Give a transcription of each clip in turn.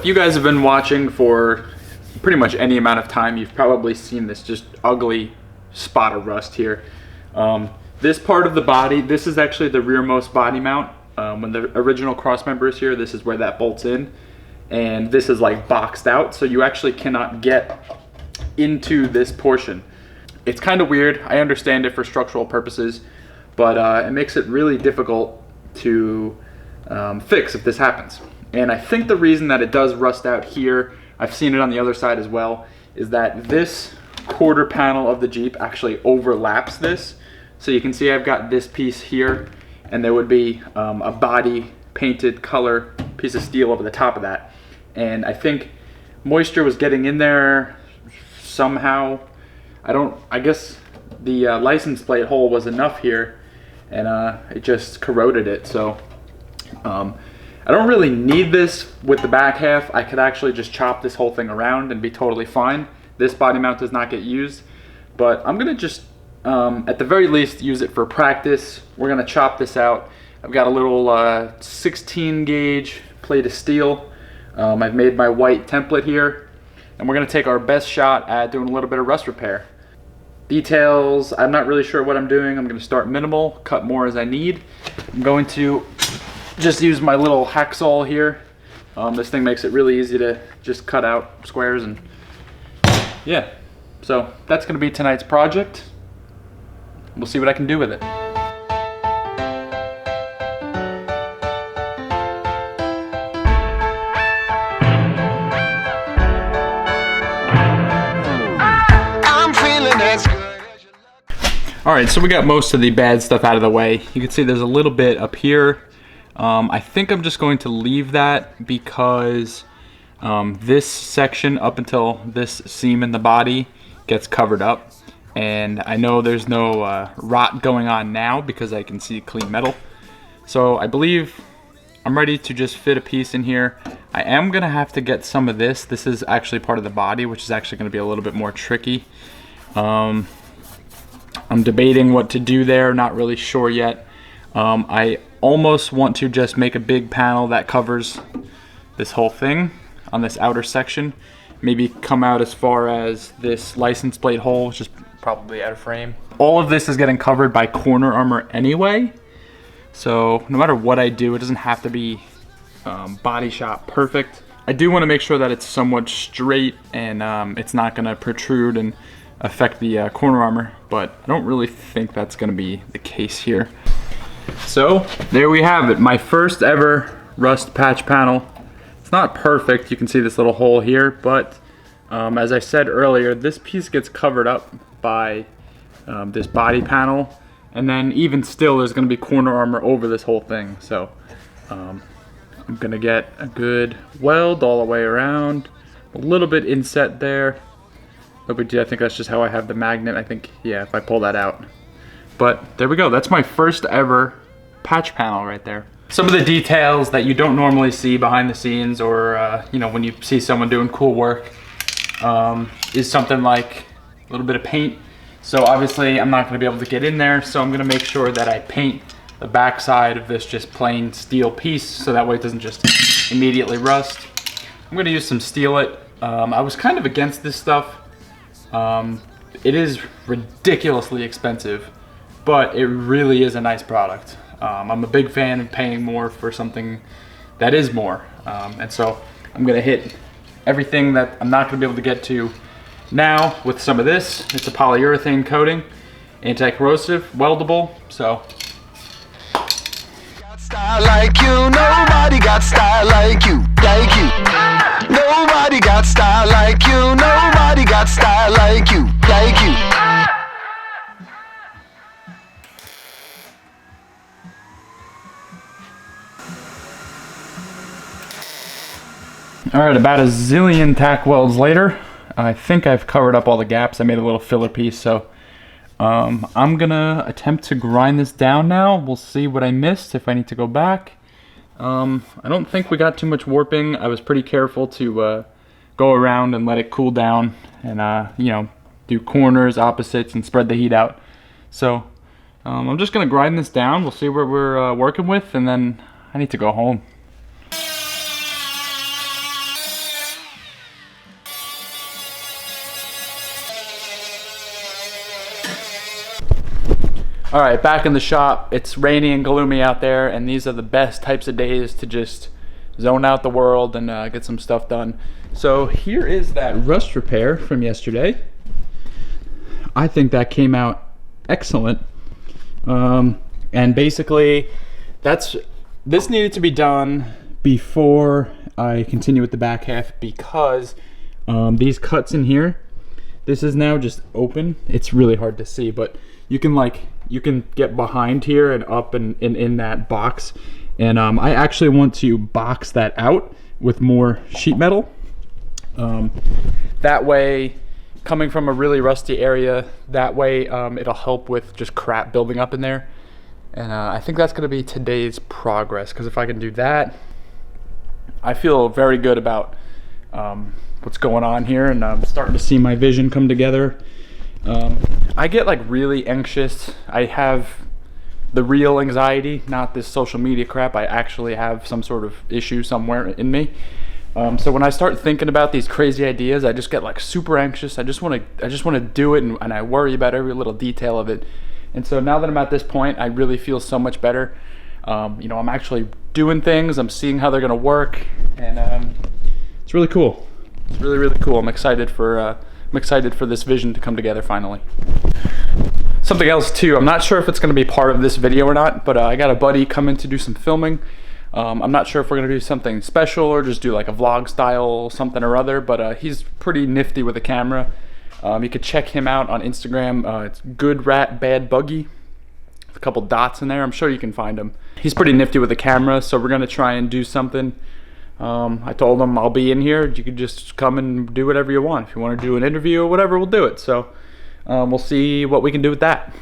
if you guys have been watching for pretty much any amount of time, you've probably seen this just ugly spot of rust here. This part of the body, this is actually the rearmost body mount. When the original cross member is here, this is where that bolts in. And this is like boxed out, so you actually cannot get into this portion. It's kind of weird. I understand it for structural purposes, but it makes it really difficult to fix if this happens. And I think the reason that it does rust out here, I've seen it on the other side as well, is that this quarter panel of the Jeep actually overlaps this. So you can see I've got this piece here, and there would be a body painted color piece of steel over the top of that. And I think moisture was getting in there somehow. I guess the license plate hole was enough here, and it just corroded it. So I don't really need this with the back half. I could actually just chop this whole thing around and be totally fine. This body mount does not get used, but I'm gonna just at the very least use it for practice. We're gonna chop this out. I've got a little 16 gauge plate of steel. I've made my white template here, and we're gonna take our best shot at doing a little bit of rust repair. Details, I'm not really sure what I'm doing. I'm gonna start minimal, cut more as I need. I'm going to just use my little hacksaw here. This thing makes it really easy to just cut out squares, and yeah. So that's gonna be tonight's project. We'll see what I can do with it. All right, so we got most of the bad stuff out of the way. You can see there's a little bit up here. I think I'm just going to leave that because this section up until this seam in the body gets covered up. And I know there's no rot going on now because I can see clean metal. So I believe I'm ready to just fit a piece in here. I am gonna have to get some of this. This is actually part of the body, which is actually gonna be a little bit more tricky. I'm debating what to do there, not really sure yet. I almost want to just make a big panel that covers this whole thing on this outer section. Maybe come out as far as this license plate hole, which is probably out of frame. All of this is getting covered by corner armor anyway. So no matter what I do, it doesn't have to be body shop perfect. I do want to make sure that it's somewhat straight and it's not going to protrude and affect the corner armor, but I don't really think that's going to be the case here. So there we have it, my first ever rust patch panel. It's not perfect, you can see this little hole here, but as I said earlier, this piece gets covered up by this body panel, and then even still there's going to be corner armor over this whole thing. So I'm going to get a good weld all the way around, a little bit inset there. No big deal. I think that's just how I have the magnet. I think, yeah, if I pull that out. But there we go. That's my first ever patch panel right there. Some of the details that you don't normally see behind the scenes, or you know, when you see someone doing cool work, is something like a little bit of paint. So obviously I'm not going to be able to get in there, so I'm going to make sure that I paint the back side of this just plain steel piece, so that way it doesn't just immediately rust. I'm going to use some Steel It. I was kind of against this stuff. It is ridiculously expensive, but it really is a nice product. I'm a big fan of paying more for something that is more, and so I'm gonna hit everything that I'm not gonna be able to get to now with some of this. It's a polyurethane coating, anti-corrosive, weldable, so. Got style like you, nobody got style like you, like you. Nobody got style like you, nobody got style like you, like you. All right, about a zillion tack welds later, I think I've covered up all the gaps. I made a little filler piece, so I'm gonna attempt to grind this down now. We'll see what I missed, if I need to go back. I don't think we got too much warping. I was pretty careful to go around and let it cool down and you know, do corners, opposites, and spread the heat out. So I'm just gonna grind this down. We'll see what we're working with, and then I need to go home. All right, back in the shop. It's rainy and gloomy out there, and these are the best types of days to just zone out the world and get some stuff done. So here is that rust repair from yesterday. I think that came out excellent. And basically, this needed to be done before I continue with the back half, because these cuts in here, this is now just open. It's really hard to see, but you can get behind here and up and in that box. And I actually want to box that out with more sheet metal. That way, coming from a really rusty area, that way it'll help with just crap building up in there. And I think that's going to be today's progress, because if I can do that, I feel very good about what's going on here, and I'm starting to see my vision come together. I get like really anxious. I have the real anxiety, not this social media crap. I actually have some sort of issue somewhere in me. So when I start thinking about these crazy ideas, I just get like super anxious. I just want to do it, and I worry about every little detail of it. And so now that I'm at this point, I really feel so much better. I'm actually doing things. I'm seeing how they're gonna work, and it's really cool. It's really, really cool. I'm excited for this vision to come together finally. Something else too, I'm not sure if it's going to be part of this video or not, but I got a buddy coming to do some filming. I'm not sure if we're going to do something special or just do like a vlog style something or other, but he's pretty nifty with a camera. You could check him out on Instagram. It's Good Rat Bad Buggy. A couple dots in there. I'm sure you can find him. He's pretty nifty with a camera, so we're going to try and do something. I told him I'll be in here. You could just come and do whatever you want. If you want to do an interview or whatever, we'll do it. So we'll see what we can do with that.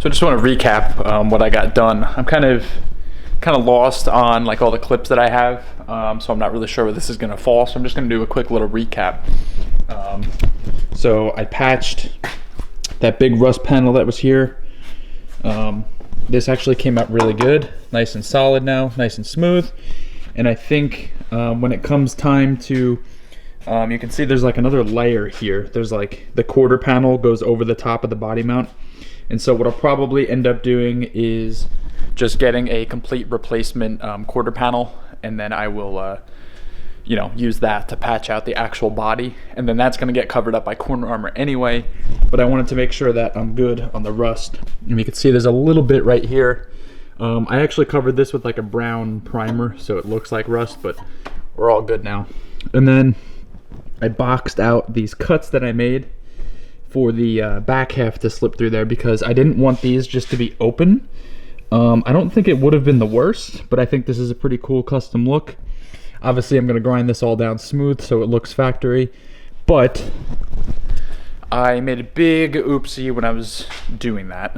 So I just want to recap what I got done. I'm kind of lost on like all the clips that I have, so I'm not really sure where this is going to fall. So I'm just going to do a quick little recap. So I patched that big rust panel that was here. This actually came out really good, nice and solid now, nice and smooth. And I think when it comes time to, you can see there's like another layer here. There's like the quarter panel goes over the top of the body mount. And so what I'll probably end up doing is just getting a complete replacement quarter panel, and then I will you know, use that to patch out the actual body, and then that's going to get covered up by corner armor anyway. But I wanted to make sure that I'm good on the rust. And you can see there's a little bit right here. I actually covered this with like a brown primer so it looks like rust, but we're all good now. And then I boxed out these cuts that I made for the back half to slip through there, because I didn't want these just to be open. I don't think it would have been the worst, but I think this is a pretty cool custom look. Obviously, I'm going to grind this all down smooth so it looks factory, but I made a big oopsie when I was doing that.